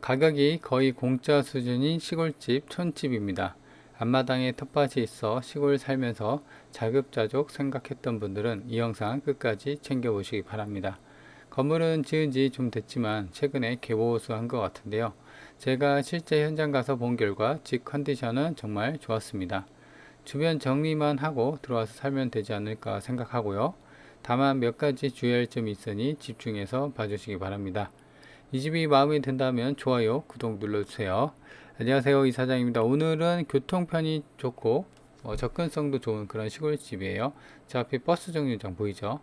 가격이 거의 공짜 수준인 시골집 촌집입니다. 앞마당에 텃밭이 있어 시골 살면서 자급자족 생각했던 분들은 이 영상 끝까지 챙겨보시기 바랍니다. 건물은 지은 지 좀 됐지만 최근에 개보수한 것 같은데요. 제가 실제 현장 가서 본 결과 집 컨디션은 정말 좋았습니다. 주변 정리만 하고 들어와서 살면 되지 않을까 생각하고요. 다만 몇 가지 주의할 점이 있으니 집중해서 봐주시기 바랍니다. 이 집이 마음에 든다면 좋아요, 구독 눌러주세요. 안녕하세요, 이사장입니다. 오늘은 교통편이 좋고 접근성도 좋은 그런 시골집이에요. 저 앞에 버스 정류장 보이죠?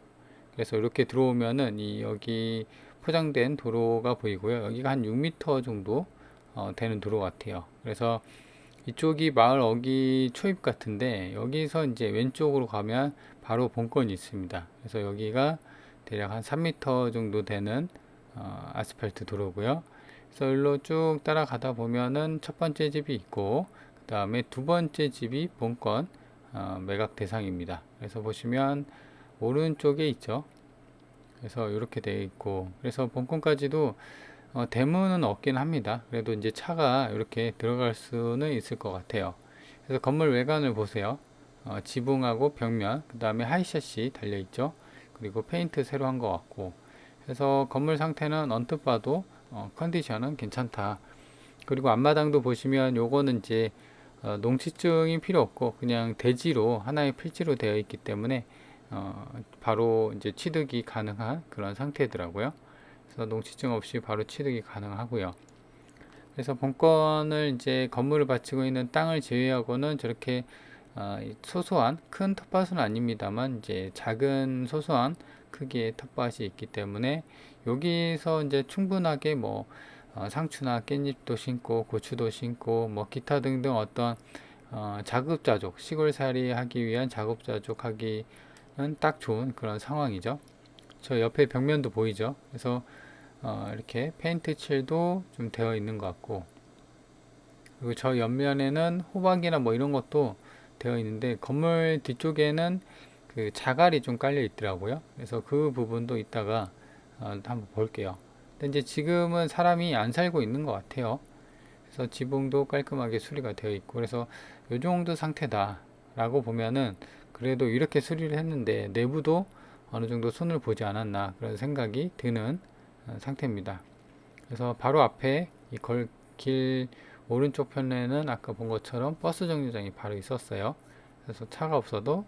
그래서 이렇게 들어오면은 여기 포장된 도로가 보이고요. 여기가 한 6m 정도 되는 도로 같아요. 그래서 이쪽이 마을 어기 초입 같은데 여기서 이제 왼쪽으로 가면 바로 본건이 있습니다. 그래서 여기가 대략 한 3m 정도 되는 아스팔트 도로고요. 그래서 일로 쭉 따라가다 보면은 첫 번째 집이 있고 그 다음에 두 번째 집이 본건 매각 대상입니다. 그래서 보시면 오른쪽에 있죠. 그래서 이렇게 되어 있고 그래서 본건까지도 대문은 없긴 합니다. 그래도 이제 차가 이렇게 들어갈 수는 있을 것 같아요. 그래서 건물 외관을 보세요. 지붕하고 벽면, 그 다음에 하이샷이 달려 있죠. 그리고 페인트 새로 한 것 같고. 그래서 건물 상태는 언뜻 봐도 컨디션은 괜찮다. 그리고 앞마당도 보시면 요거는 이제 농지증이 필요 없고 그냥 대지로 하나의 필지로 되어 있기 때문에 바로 이제 취득이 가능한 그런 상태더라고요. 그래서 농지증 없이 바로 취득이 가능하고요. 그래서 본건을 이제 건물을 바치고 있는 땅을 제외하고는 저렇게 소소한 큰 텃밭은 아닙니다만 이제 작은 소소한 크기의 텃밭이 있기 때문에 여기서 이제 충분하게 뭐 상추나 깻잎도 심고 고추도 심고 뭐 기타 등등 어떤 자급자족 시골살이 하기 위한 자급자족 하기는 딱 좋은 그런 상황이죠. 저 옆에 벽면도 보이죠. 그래서 이렇게 페인트 칠도 좀 되어 있는 것 같고 그리고 저 옆면에는 호박이나 뭐 이런 것도 되어 있는데 건물 뒤쪽에는 그 자갈이 좀 깔려 있더라고요. 그래서 그 부분도 이따가 한번 볼게요. 근데 이제 지금은 사람이 안 살고 있는 것 같아요. 그래서 지붕도 깔끔하게 수리가 되어 있고 그래서 이 정도 상태다 라고 보면은 그래도 이렇게 수리를 했는데 내부도 어느 정도 손을 보지 않았나 그런 생각이 드는 상태입니다. 그래서 바로 앞에 길 오른쪽 편에는 아까 본 것처럼 버스 정류장이 바로 있었어요. 그래서 차가 없어도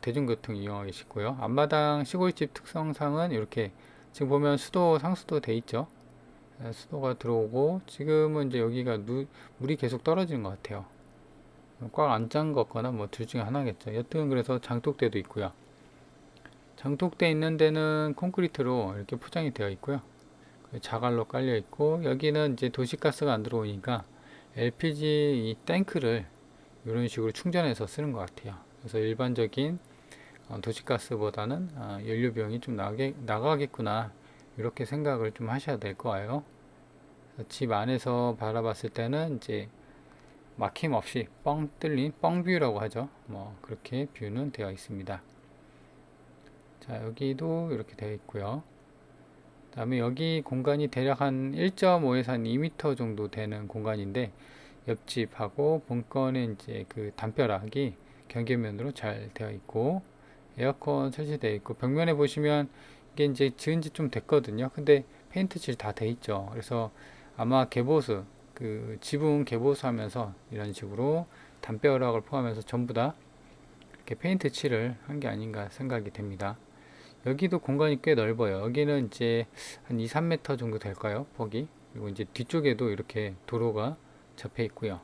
대중교통 이용하기 쉽고요. 앞마당 시골집 특성상은 이렇게 지금 보면 수도 상수도 돼 있죠. 수도가 들어오고 지금은 이제 여기가 물이 계속 떨어지는 것 같아요. 꽉 안 짠 거거나 뭐 둘 중에 하나겠죠. 여튼 그래서 장독대도 있고요. 장독대 있는 데는 콘크리트로 이렇게 포장이 되어 있고요. 자갈로 깔려 있고 여기는 이제 도시가스가 안 들어오니까 LPG 이 탱크를 이런 식으로 충전해서 쓰는 것 같아요. 그래서 일반적인 도시가스보다는 연료비용이 좀 나가겠구나 이렇게 생각을 좀 하셔야 될 거예요. 집 안에서 바라봤을 때는 이제 막힘없이 뻥 뚫린 뻥뷰라고 하죠. 뭐 그렇게 뷰는 되어 있습니다. 자, 여기도 이렇게 되어 있고요. 다음에 여기 공간이 대략 한 1.5에서 한 2m 정도 되는 공간인데 옆집하고 본건에 이제 그 담벼락이 경계면으로 잘 되어 있고 에어컨 설치되어 있고 벽면에 보시면 이게 이제 지은 지 좀 됐거든요. 근데 페인트 칠 다 돼 있죠. 그래서 아마 개보수 그 지붕 개보수 하면서 이런 식으로 담벼락을 포함해서 전부 다 이렇게 페인트 칠을 한 게 아닌가 생각이 됩니다. 여기도 공간이 꽤 넓어요. 여기는 이제 한 2, 3m 정도 될까요? 폭이. 그리고 이제 뒤쪽에도 이렇게 도로가 접해 있고요.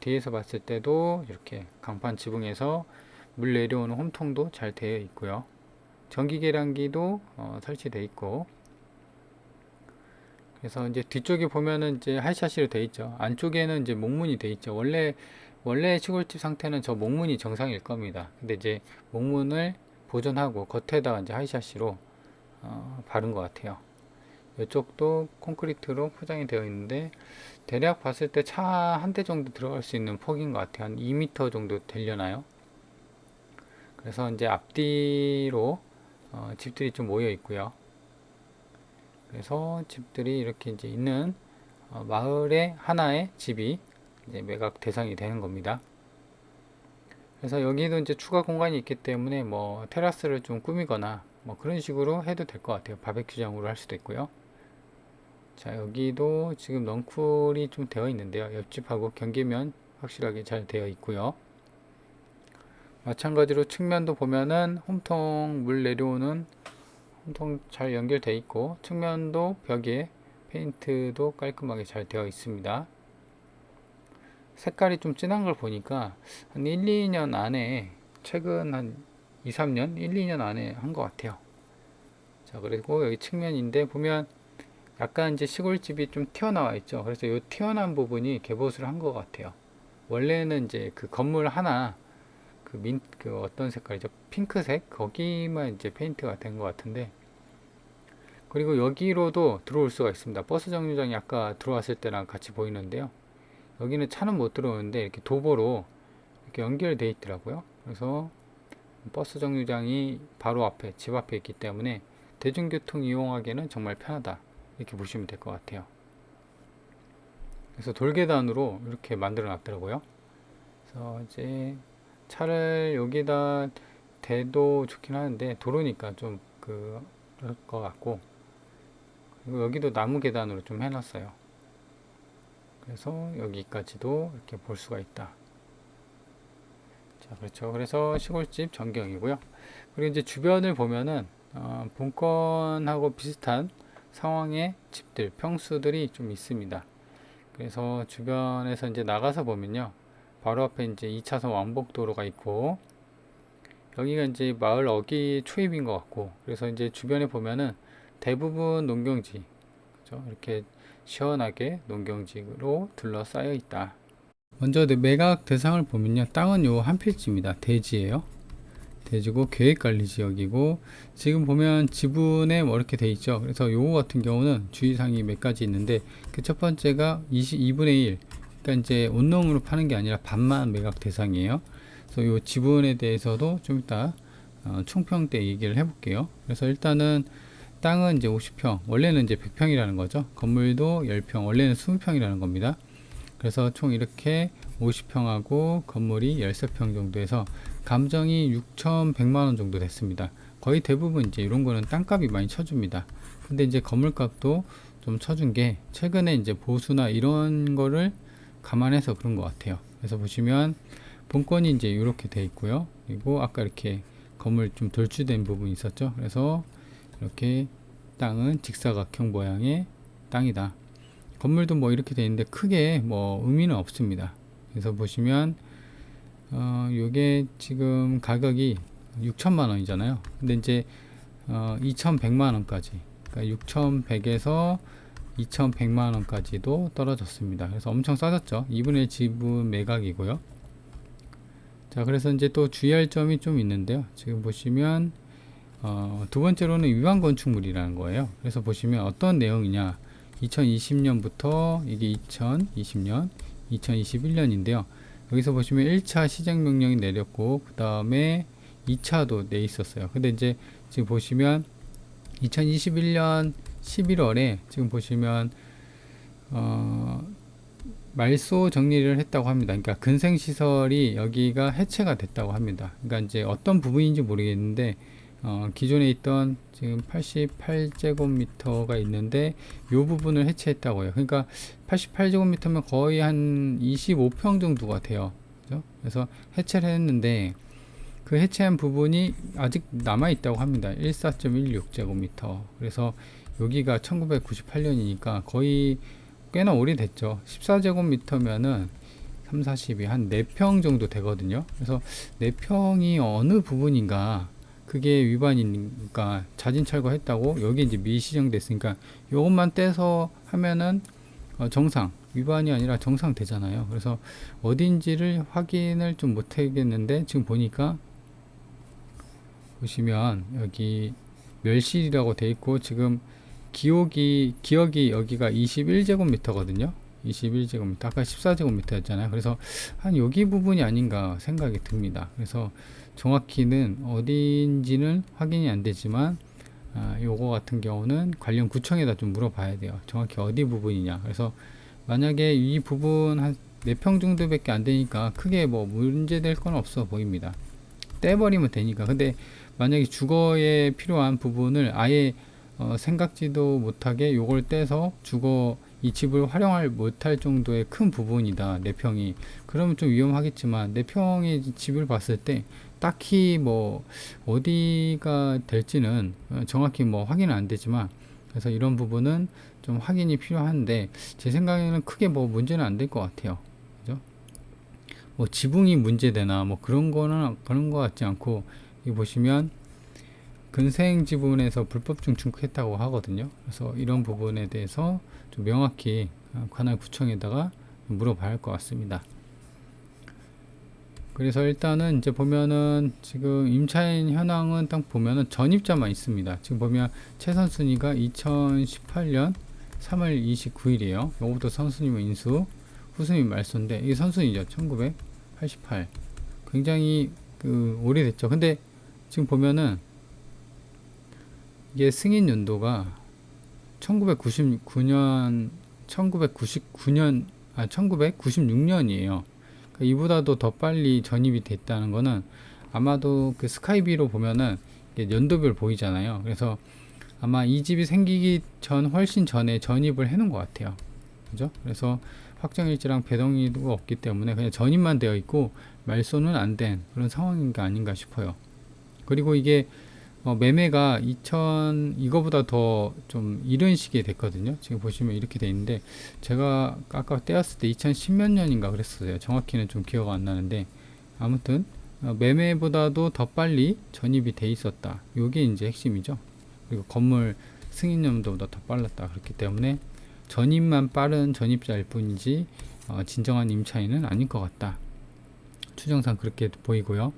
뒤에서 봤을 때도 이렇게 강판 지붕에서 물 내려오는 홈통도 잘 되어 있고요. 전기 계량기도 설치되어 있고 그래서 이제 뒤쪽에 보면은 이제 하이샤시로 되어 있죠. 안쪽에는 이제 목문이 되어 있죠. 원래 시골집 상태는 저 목문이 정상일 겁니다. 근데 이제 목문을 보존하고 겉에다가 이제 하이샤시로 바른 것 같아요. 이쪽도 콘크리트로 포장이 되어 있는데 대략 봤을 때 차 한 대 정도 들어갈 수 있는 폭인 것 같아요. 한 2m 정도 되려나요? 그래서 이제 앞뒤로 집들이 좀 모여 있고요. 그래서 집들이 이렇게 이제 있는 마을의 하나의 집이 이제 매각 대상이 되는 겁니다. 그래서 여기도 이제 추가 공간이 있기 때문에 뭐 테라스를 좀 꾸미거나 뭐 그런 식으로 해도 될 것 같아요. 바베큐장으로 할 수도 있고요. 자, 여기도 지금 넝쿨이 좀 되어 있는데요. 옆집하고 경계면 확실하게 잘 되어 있고요. 마찬가지로 측면도 보면은 홈통 물 내려오는 홈통 잘 연결되어 있고, 측면도 벽에 페인트도 깔끔하게 잘 되어 있습니다. 색깔이 좀 진한 걸 보니까 한 1, 2년 안에, 최근 한 2, 3년, 1, 2년 안에 한 것 같아요. 자, 그리고 여기 측면인데 보면 약간 이제 시골집이 좀 튀어나와 있죠. 그래서 이 튀어나온 부분이 개보수를 한 것 같아요. 원래는 이제 그 건물 하나, 그 어떤 색깔이죠? 핑크색? 거기만 이제 페인트가 된 것 같은데, 그리고 여기로도 들어올 수가 있습니다. 버스 정류장이 아까 들어왔을 때랑 같이 보이는데요. 여기는 차는 못 들어오는데 이렇게 도보로 이렇게 연결되어 있더라고요. 그래서 버스 정류장이 바로 앞에, 집 앞에 있기 때문에 대중교통 이용하기에는 정말 편하다, 이렇게 보시면 될 것 같아요. 그래서 돌계단으로 이렇게 만들어 놨더라고요. 그래서 이제 차를 여기다 대도 좋긴 하는데 도로니까 좀 그럴 것 같고, 그리고 여기도 나무 계단으로 좀 해놨어요. 그래서 여기까지도 이렇게 볼 수가 있다. 자, 그렇죠. 그래서 시골집 전경이고요. 그리고 이제 주변을 보면은 본건하고 비슷한 상황의 집들, 평수들이 좀 있습니다. 그래서 주변에서 이제 나가서 보면요, 바로 앞에 이제 2차선 왕복도로가 있고, 여기가 이제 마을 어귀 초입인 것 같고, 그래서 이제 주변에 보면은 대부분 농경지, 그죠? 이렇게 시원하게 농경지로 둘러싸여 있다. 먼저 매각 대상을 보면요, 땅은 요 한 필지입니다. 대지예요. 대지고 계획관리지역이고, 지금 보면 지분에 뭐 이렇게 돼 있죠. 그래서 요거 같은 경우는 주의사항이 몇 가지 있는데, 그 첫 번째가 2분의 1, 그러니까 이제 온농으로 파는 게 아니라 반만 매각 대상이에요. 그래서 요 지분에 대해서도 좀 이따 총평 때 얘기를 해볼게요. 그래서 일단은 땅은 이제 50평, 원래는 이제 100평이라는 거죠. 건물도 10평, 원래는 20평이라는 겁니다. 그래서 총 이렇게 50평하고 건물이 13평 정도 해서 감정이 6,100만원 정도 됐습니다. 거의 대부분 이제 이런 거는 땅값이 많이 쳐줍니다. 근데 이제 건물값도 좀 쳐준 게 최근에 이제 보수나 이런 거를 감안해서 그런 것 같아요. 그래서 보시면 본건이 이제 이렇게 돼 있고요. 그리고 아까 이렇게 건물 좀 돌출된 부분이 있었죠. 그래서 이렇게 땅은 직사각형 모양의 땅이다. 건물도 뭐 이렇게 돼 있는데 크게 뭐 의미는 없습니다. 그래서 보시면 요게 지금 가격이 6천만 원이잖아요. 근데 이제 2,100만 원까지, 그러니까 6,100에서 2,100만 원까지도 떨어졌습니다. 그래서 엄청 싸졌죠. 2분의 1 지분 매각이고요. 자, 그래서 이제 또 주의할 점이 좀 있는데요. 지금 보시면 두 번째로는 위반 건축물이라는 거예요. 그래서 보시면 어떤 내용이냐, 2020년부터 이게 2020년, 2021년인데요. 여기서 보시면 1차 시정명령이 내렸고, 그 다음에 2차도 내 있었어요. 근데 이제 지금 보시면 2021년 11월에 지금 보시면 말소 정리를 했다고 합니다. 그러니까 근생시설이 여기가 해체가 됐다고 합니다. 그러니까 이제 어떤 부분인지 모르겠는데 기존에 있던 지금 88제곱미터가 있는데 이 부분을 해체했다고요. 그러니까 88제곱미터면 거의 한 25평 정도가 돼요. 그죠? 그래서 해체를 했는데 그 해체한 부분이 아직 남아 있다고 합니다. 14.16제곱미터. 그래서 여기가 1998년이니까 거의 꽤나 오래됐죠. 14제곱미터면은 3, 40이 한 4평 정도 되거든요. 그래서 4평이 어느 부분인가, 그게 위반이니까 자진 철거했다고, 여기 이제 미시정됐으니까 이것만 떼서 하면은 정상, 위반이 아니라 정상 되잖아요. 그래서 어딘지를 확인을 좀 못하겠는데, 지금 보니까 보시면 여기 멸실이라고 돼 있고, 지금 기억이 여기가 21제곱미터거든요. 21제곱미터, 아까 14제곱미터였잖아요. 그래서 한 여기 부분이 아닌가 생각이 듭니다. 그래서 정확히는 어디인지는 확인이 안 되지만 요거 같은 경우는 관련 구청에다 좀 물어봐야 돼요. 정확히 어디 부분이냐. 그래서 만약에 이 부분 한 4평 정도밖에 안 되니까 크게 뭐 문제될 건 없어 보입니다. 떼버리면 되니까. 근데 만약에 주거에 필요한 부분을 아예 생각지도 못하게 요걸 떼서 주거 이 집을 활용할 못할 정도의 큰 부분이다, 4평이. 그러면 좀 위험하겠지만 4평의 집을 봤을 때 딱히 뭐 어디가 될지는 정확히 뭐 확인은 안 되지만, 그래서 이런 부분은 좀 확인이 필요한데 제 생각에는 크게 뭐 문제는 안 될 것 같아요. 그죠? 뭐 지붕이 문제되나 뭐 그런 것 같지 않고, 이 보시면 근생 지분에서 불법 증축했다고 하거든요. 그래서 이런 부분에 대해서 좀 명확히 관할 구청에다가 물어봐야 할 것 같습니다. 그래서 일단은 이제 보면은 지금 임차인 현황은 딱 보면은 전입자만 있습니다. 지금 보면 최선 순위가 2018년 3월 29일이에요. 요거부터 선순위면 인수, 후순위 말소인데 이게 선순위죠. 1988. 굉장히 오래됐죠. 근데 지금 보면은 이게 승인 연도가 1996년이에요. 이보다도 더 빨리 전입이 됐다는 거는 아마도 그 스카이비로 보면은 연도별 보이잖아요. 그래서 아마 이 집이 생기기 전 훨씬 전에 전입을 해놓은 것 같아요. 그죠? 그래서 확정일지랑 배동이도 없기 때문에 그냥 전입만 되어 있고 말소는 안 된 그런 상황인가 아닌가 싶어요. 그리고 이게 매매가 이거보다 더 좀 이른 시기에 됐거든요. 지금 보시면 이렇게 돼 있는데, 제가 아까 떼었을 때 2010몇 년인가 그랬어요. 정확히는 좀 기억 안 나는데, 아무튼 매매보다도 더 빨리 전입이 돼 있었다. 요게 이제 핵심이죠. 그리고 건물 승인 연도보다 더 빨랐다. 그렇기 때문에 전입만 빠른 전입자일 뿐이지 진정한 임차인은 아닐 것 같다. 추정상 그렇게 보이고요.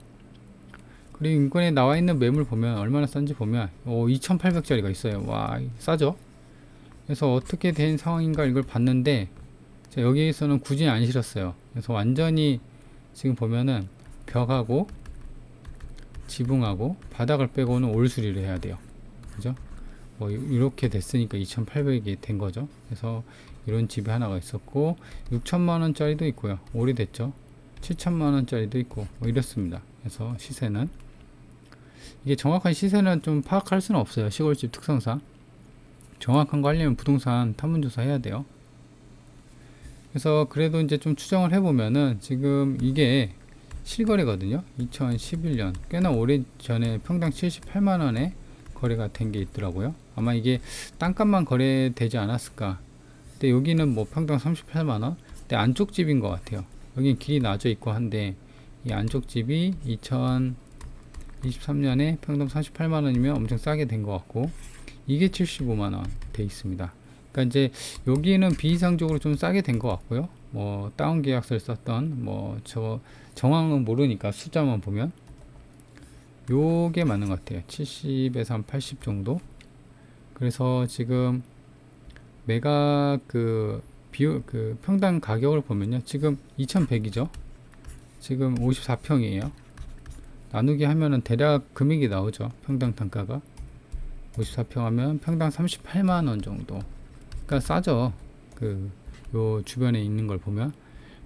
그리고 인권에 나와 있는 매물 보면 얼마나 싼지 보면 2,800짜리가 있어요. 와, 싸죠? 그래서 어떻게 된 상황인가 이걸 봤는데, 여기에서는 굳이 안 실었어요. 그래서 완전히 지금 보면은 벽하고 지붕하고 바닥을 빼고는 올 수리를 해야 돼요. 그죠? 뭐 이렇게 됐으니까 2,800이 된 거죠. 그래서 이런 집이 하나가 있었고 6천만 원짜리도 있고요. 오래됐죠. 7천만 원짜리도 있고 뭐 이렇습니다. 그래서 시세는, 이게 정확한 시세는 좀 파악할 수는 없어요. 시골집 특성상 정확한 거 하려면 부동산 탐문조사 해야 돼요. 그래서 그래도 이제 좀 추정을 해보면은 지금 이게 실거래거든요. 2011년 꽤나 오래 전에 평당 78만원에 거래가 된 게 있더라고요. 아마 이게 땅값만 거래되지 않았을까. 근데 여기는 뭐 평당 38만원. 근데 안쪽 집인 것 같아요. 여긴 길이 나져 있고 한데 이 안쪽 집이 2023년에 평당 38만원이면 엄청 싸게 된 것 같고, 이게 75만원 돼 있습니다. 그러니까 이제 여기는 비이상적으로 좀 싸게 된 것 같고요. 뭐 다운 계약서를 썼던 뭐 저 정황은 모르니까 숫자만 보면 요게 맞는 것 같아요. 70에서 한 80 정도. 그래서 지금 매각 평당 가격을 보면요, 지금 2100이죠. 지금 54평이에요. 나누기 하면은 대략 금액이 나오죠. 평당 단가가 54평 하면 평당 38만원 정도. 그러니까 싸죠. 요 주변에 있는 걸 보면.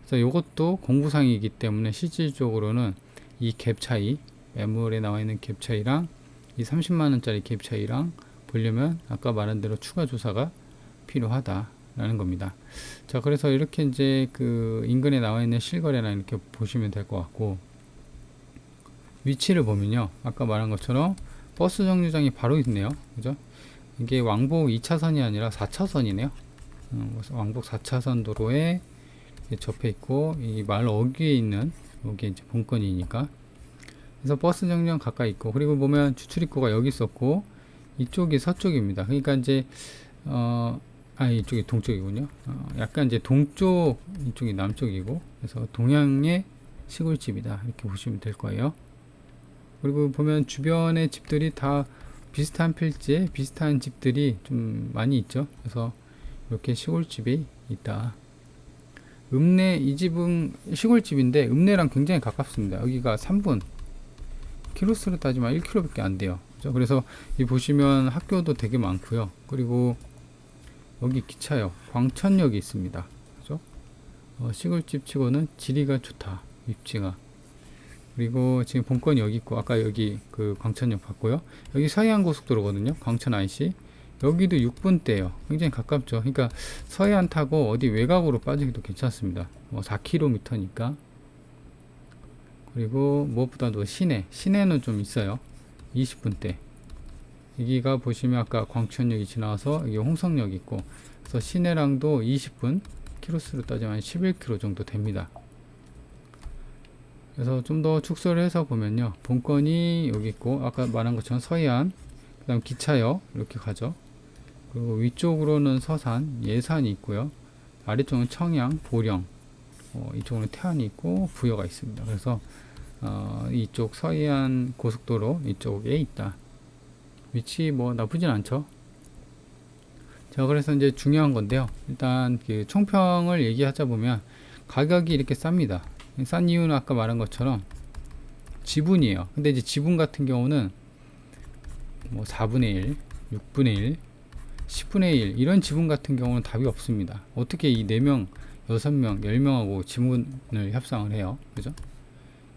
그래서 요것도 공부상이기 때문에 실질적으로는 이 갭 차이, 매물에 나와 있는 갭 차이랑 이 30만원짜리 갭 차이랑 보려면 아까 말한 대로 추가 조사가 필요하다라는 겁니다. 자, 그래서 이렇게 이제 인근에 나와 있는 실거래나 이렇게 보시면 될 것 같고, 위치를 보면요, 아까 말한 것처럼 버스 정류장이 바로 있네요. 그죠? 이게 왕복 2차선이 아니라 4차선이네요. 왕복 4차선 도로에 접해 있고, 이 마을 어귀에 있는, 여기 이제 본건이니까. 그래서 버스 정류장 가까이 있고, 그리고 보면 주출입구가 여기 있었고, 이쪽이 서쪽입니다. 그러니까 이제, 이쪽이 동쪽이군요. 약간 이제 동쪽, 이쪽이 남쪽이고, 그래서 동양의 시골집이다. 이렇게 보시면 될 거예요. 그리고 보면 주변의 집들이 다 비슷한 필지에 비슷한 집들이 좀 많이 있죠. 그래서 이렇게 시골집이 있다. 이 집은 시골집인데 읍내랑 굉장히 가깝습니다. 여기가 3분, 키로수로 따지면 1km밖에 안 돼요. 그죠? 그래서 이 보시면 학교도 되게 많고요. 그리고 여기 기차역, 광천역이 있습니다. 그죠? 시골집 치고는 지리가 좋다. 입지가. 그리고 지금 본건이 여기 있고, 아까 여기 그 광천역 봤고요. 여기 서해안 고속도로거든요. 광천 IC. 여기도 6분대예요. 굉장히 가깝죠. 그러니까 서해안 타고 어디 외곽으로 빠지기도 괜찮습니다. 4km니까. 그리고 무엇보다도 시내는 좀 있어요. 20분대. 여기가 보시면 아까 광천역이 지나와서 여기 홍성역 있고, 그래서 시내랑도 20분, 키로수로 따지면 11km 정도 됩니다. 그래서 좀 더 축소를 해서 보면요, 본건이 여기 있고, 아까 말한 것처럼 서해안, 그 다음 기차역 이렇게 가죠. 그리고 위쪽으로는 서산, 예산이 있고요. 아래쪽은 청양, 보령, 이쪽으로는 태안이 있고 부여가 있습니다. 그래서 이쪽 서해안 고속도로 이쪽에 있다. 위치 뭐 나쁘진 않죠. 자, 그래서 이제 중요한 건데요. 일단 그 총평을 얘기하자 보면 가격이 이렇게 쌉니다. 싼 이유는 아까 말한 것처럼 지분이에요. 근데 이제 지분 같은 경우는 뭐 4분의 1, 6분의 1, 10분의 1 이런 지분 같은 경우는 답이 없습니다. 어떻게 이 4명, 6명, 10명하고 지분을 협상을 해요. 그죠?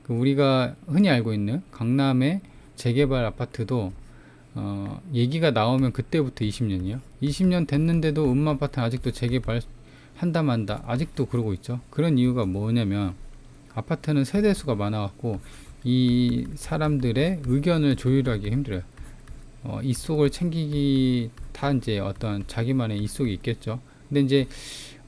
우리가 흔히 알고 있는 강남의 재개발 아파트도 얘기가 나오면 그때부터 20년이요. 20년 됐는데도 음마아파트는 아직도 재개발 한다 만다 아직도 그러고 있죠. 그런 이유가 뭐냐면 아파트는 세대수가 많아갖고 이 사람들의 의견을 조율하기 힘들어요. 이속을 챙기기 다 이제 어떤 자기만의 이속이 있겠죠. 근데 이제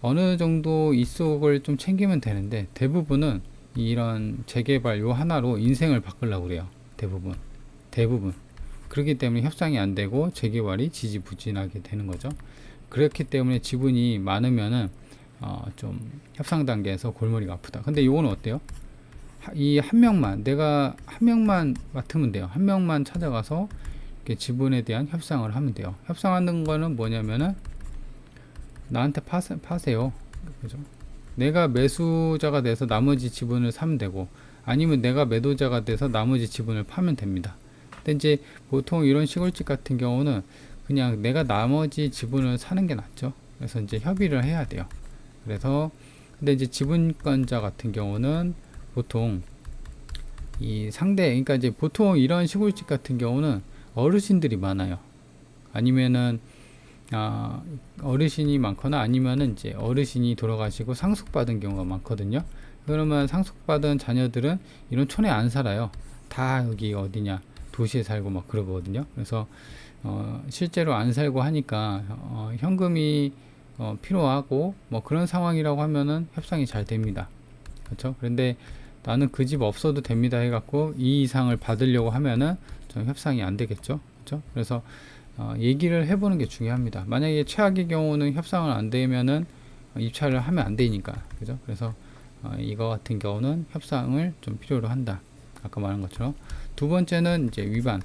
어느 정도 이속을 좀 챙기면 되는데 대부분은 이런 재개발 요 하나로 인생을 바꾸려고 그래요. 대부분. 그렇기 때문에 협상이 안 되고 재개발이 지지부진하게 되는 거죠. 그렇기 때문에 지분이 많으면은 좀 협상 단계에서 골머리가 아프다. 근데 요거는 어때요? 이 한 명만, 내가 한 명만 맡으면 돼요. 한 명만 찾아가서 이렇게 지분에 대한 협상을 하면 돼요. 협상하는 거는 뭐냐면은 나한테 파세요. 그죠? 내가 매수자가 돼서 나머지 지분을 사면 되고, 아니면 내가 매도자가 돼서 나머지 지분을 파면 됩니다. 근데 이제 보통 이런 시골집 같은 경우는 그냥 내가 나머지 지분을 사는 게 낫죠. 그래서 이제 협의를 해야 돼요. 그래서 근데 이제 지분권자 같은 경우는 보통 이 상대, 그러니까 이제 보통 이런 시골집 같은 경우는 어르신들이 많아요. 아니면은 어르신이 많거나 아니면은 이제 어르신이 돌아가시고 상속받은 경우가 많거든요. 그러면 상속받은 자녀들은 이런 촌에 안 살아요. 다 여기 어디냐 도시에 살고 막 그러거든요. 그래서 실제로 안 살고 하니까 현금이 필요하고 뭐 그런 상황이라고 하면은 협상이 잘 됩니다. 그렇죠? 그런데 나는 그 집 없어도 됩니다 해갖고 이 이상을 받으려고 하면은 좀 협상이 안 되겠죠. 그렇죠? 그래서 얘기를 해보는 게 중요합니다. 만약에 최악의 경우는 협상을 안 되면은 입찰을 하면 안 되니까. 그죠? 그래서 이거 같은 경우는 협상을 좀 필요로 한다. 아까 말한 것처럼. 두 번째는 이제 위반.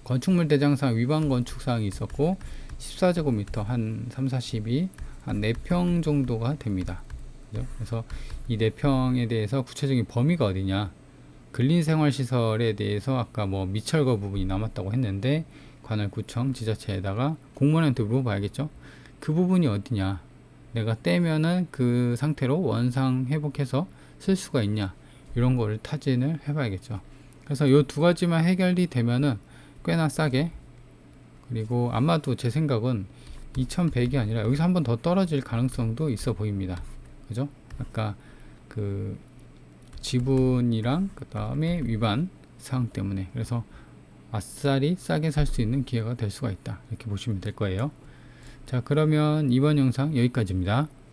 건축물 대장상 위반 건축사항이 있었고 14제곱미터 한 3, 40이 한 4평 정도가 됩니다. 그죠? 그래서 이 4평에 대해서 구체적인 범위가 어디냐. 근린생활시설에 대해서 아까 뭐 미철거 부분이 남았다고 했는데 관할구청 지자체에다가 공무원한테 물어봐야겠죠. 그 부분이 어디냐, 내가 떼면은 그 상태로 원상 회복해서 쓸 수가 있냐, 이런 거를 타진을 해봐야겠죠. 그래서 요 두 가지만 해결이 되면은 꽤나 싸게, 그리고 아마도 제 생각은 2100이 아니라 여기서 한 번 더 떨어질 가능성도 있어 보입니다. 그죠? 아까 그 지분이랑 그 다음에 위반 사항 때문에. 그래서 아싸리 싸게 살 수 있는 기회가 될 수가 있다, 이렇게 보시면 될 거예요. 자, 그러면 이번 영상 여기까지입니다.